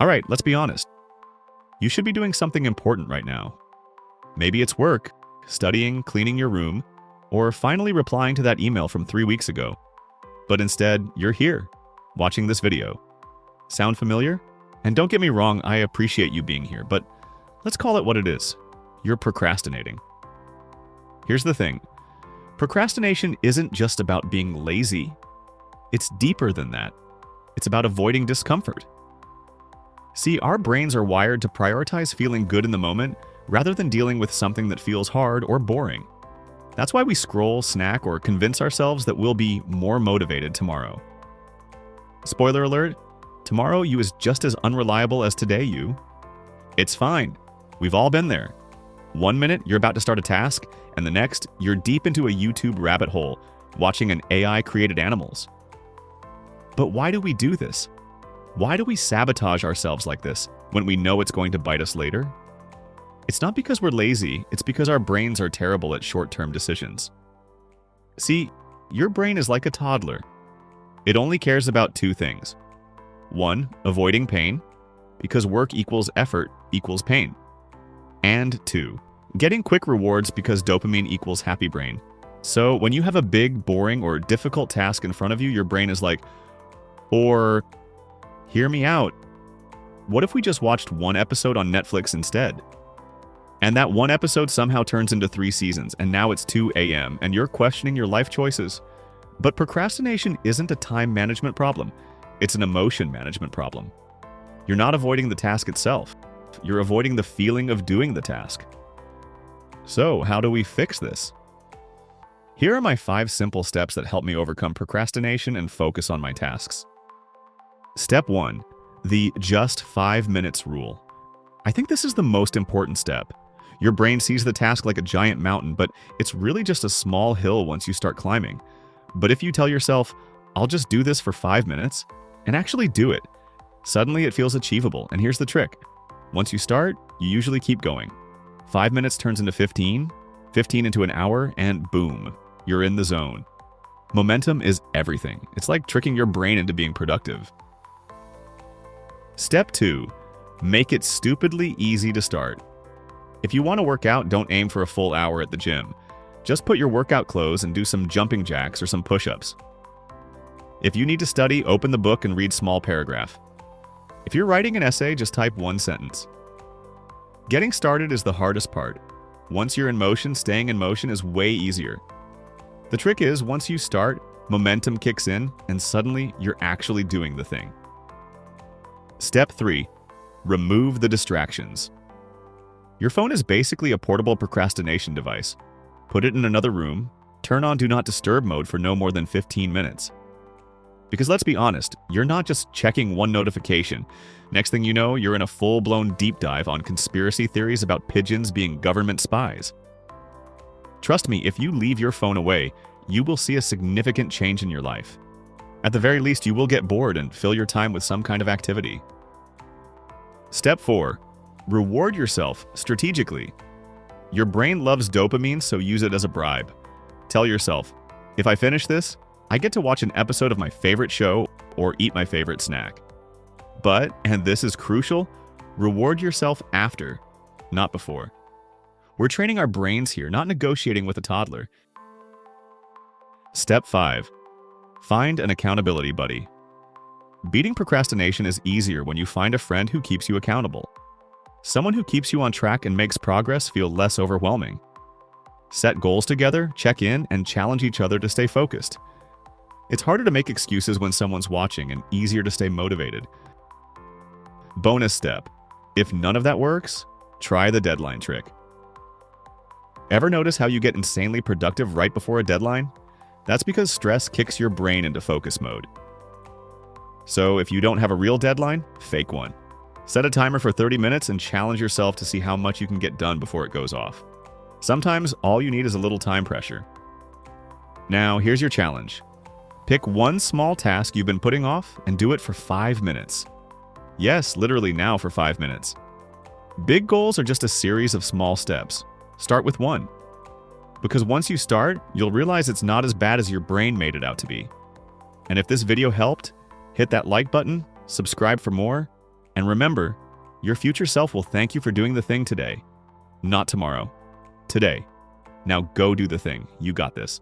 All right, let's be honest. You should be doing something important right now. Maybe it's work, studying, cleaning your room, or finally replying to that email from 3 weeks ago. But instead, you're here, watching this video. Sound familiar? And don't get me wrong, I appreciate you being here, but let's call it what it is. You're procrastinating. Here's the thing. Procrastination isn't just about being lazy. It's deeper than that. It's about avoiding discomfort. See, our brains are wired to prioritize feeling good in the moment rather than dealing with something that feels hard or boring. That's why we scroll, snack, or convince ourselves that we'll be more motivated tomorrow. Spoiler alert, tomorrow you is just as unreliable as today you. It's fine. We've all been there. 1 minute, you're about to start a task, and the next, you're deep into a YouTube rabbit hole, watching an AI-created animals. But why do we do this? Why do we sabotage ourselves like this when we know it's going to bite us later? It's not because we're lazy, it's because our brains are terrible at short-term decisions. See, your brain is like a toddler. It only cares about 2 things. 1, avoiding pain, because work equals effort equals pain. And 2, getting quick rewards because dopamine equals happy brain. So when you have a big, boring, or difficult task in front of you, your brain is like, or, hear me out. What if we just watched 1 episode on Netflix instead? And that 1 episode somehow turns into 3 seasons, and now it's 2 a.m., and you're questioning your life choices. But procrastination isn't a time management problem. It's an emotion management problem. You're not avoiding the task itself. You're avoiding the feeling of doing the task. So, how do we fix this? Here are my 5 simple steps that help me overcome procrastination and focus on my tasks. Step 1. The just 5 minutes rule. I think this is the most important step. Your brain sees the task like a giant mountain, but it's really just a small hill once you start climbing. But if you tell yourself, I'll just do this for 5 minutes, and actually do it, suddenly it feels achievable. And here's the trick. Once you start, you usually keep going. 5 minutes turns into 15, 15 into an hour, and boom, you're in the zone. Momentum is everything. It's like tricking your brain into being productive. Step 2. Make it stupidly easy to start. If you want to work out, don't aim for a full hour at the gym. Just put your workout clothes and do some jumping jacks or some push-ups. If you need to study, open the book and read small paragraph. If you're writing an essay, just type 1 sentence. Getting started is the hardest part. Once you're in motion, staying in motion is way easier. The trick is, once you start, momentum kicks in, and suddenly you're actually doing the thing. Step 3. Remove the distractions. Your phone is basically a portable procrastination device. Put it in another room, turn on Do Not Disturb mode for no more than 15 minutes. Because let's be honest, you're not just checking 1 notification. Next thing you know, you're in a full-blown deep dive on conspiracy theories about pigeons being government spies. Trust me, if you leave your phone away, you will see a significant change in your life. At the very least, you will get bored and fill your time with some kind of activity. Step 4. Reward yourself strategically. Your brain loves dopamine, so use it as a bribe. Tell yourself, if I finish this, I get to watch an episode of my favorite show or eat my favorite snack. But, and this is crucial, reward yourself after, not before. We're training our brains here, not negotiating with a toddler. Step 5. Find an accountability buddy. Beating procrastination is easier when you find a friend who keeps you accountable. Someone who keeps you on track and makes progress feel less overwhelming. Set goals together, check in, and challenge each other to stay focused. It's harder to make excuses when someone's watching and easier to stay motivated. Bonus step. If none of that works, try the deadline trick. Ever notice how you get insanely productive right before a deadline? That's because stress kicks your brain into focus mode. So if you don't have a real deadline, fake one. Set a timer for 30 minutes and challenge yourself to see how much you can get done before it goes off. Sometimes all you need is a little time pressure. Now, here's your challenge. Pick 1 small task you've been putting off and do it for 5 minutes. Yes, literally now for 5 minutes. Big goals are just a series of small steps. Start with 1. Because once you start, you'll realize it's not as bad as your brain made it out to be. And if this video helped, hit that like button, subscribe for more, And remember, your future self will thank you for doing the thing today, not tomorrow. Today. Now go do the thing. You got this.